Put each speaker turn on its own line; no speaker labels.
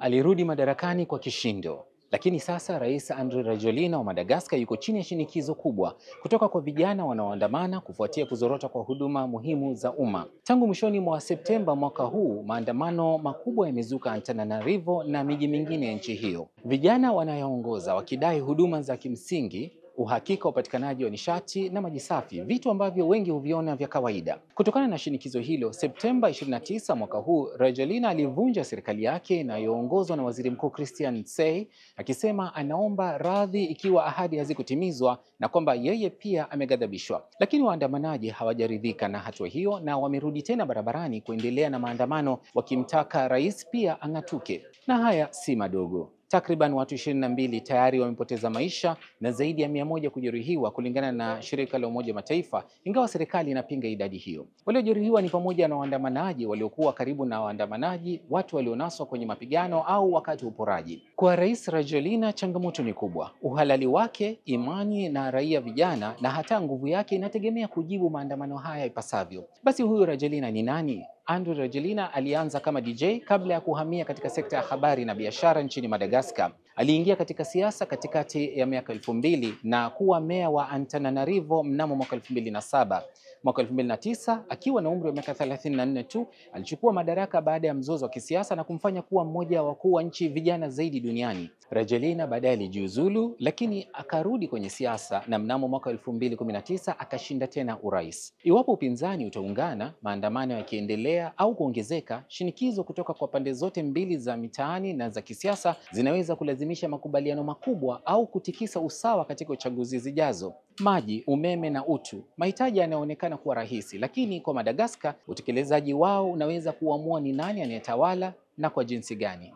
Alirudi madarakani kwa kishindo, lakini sasa Rais Andry Rajoelina wa Madagascar yuko chini ya shinikizo kubwa kutoka kwa vijana wanaoandamana kufuatia kuzorota kwa huduma muhimu za umma. Tangu mwishoni mwa Septemba mwaka huu, maandamano makubwa yamezuka Antananarivo na miji mingine ya nchi hiyo. Vijana wanayoongoza wakidai huduma za kimsingi, uhakika wa upatikanaji wa nishati na maji safi, vitu ambavyo wengi huviona vya kawaida. Kutokana na shinikizo hilo, Septemba 29 mwaka huu, Rajoelina alivunja serikali yake inayoongozwa na Waziri Mkuu Christian Tse, akisema anaomba radhi ikiwa ahadi hazikutimizwa na kwamba yeye pia ameghadhabishwa. Lakini waandamanaji hawajaridhika na hatua hiyo na wamerudi tena barabarani kuendelea na maandamano wakimtaka rais pia ang'atuke. Na haya si madogo. Takriban watu 22 tayari wamepoteza maisha na zaidi ya 100 kujeruhiwa kulingana na shirika la Umoja Mataifa, ingawa serikali inapinga idadi hiyo. Waliojeruhiwa ni pamoja na waandamanaji waliokuwa karibu na waandamanaji, watu walionaswa kwenye mapigano au wakati wa uporaji. Kwa Rais Rajoelina, changamoto ni kubwa. Uhalali wake, imani na raia vijana na hata nguvu yake inategemea kujibu maandamano haya ipasavyo. Basi huyu Rajoelina ni nani? Andry Rajoelina alianza kama DJ kabla ya kuhamia katika sekta ya habari na biashara nchini Madagascar. Aliingia katika siasa katikati ya miaka 2000 na kuwa meya wa Antananarivo mnamo mwaka 2007. Mwaka 2009 akiwa na umri wa miaka 34 tu, alichukua madaraka baada ya mzozo wa kisiasa na kumfanya kuwa mmoja wa wakuu wa nchi vijana zaidi duniani. Rajoelina baadaye alijiuzulu, lakini akarudi kwenye siasa na mnamo mwaka 2019 akashinda tena urais. Iwapo upinzani utaungana, maandamano yakiendelea au kuongezeka, shinikizo kutoka kwa pande zote mbili za mitaani na za kisiasa zinaweza kulazimisha makubaliano makubwa au kutikisa usawa katika uchaguzi zijazo. Maji, umeme na utu, mahitaji yanayoonekana kuwa rahisi, lakini kwa Madagascar utekelezaji wao unaweza kuamua ni nani anayetawala na kwa jinsi gani.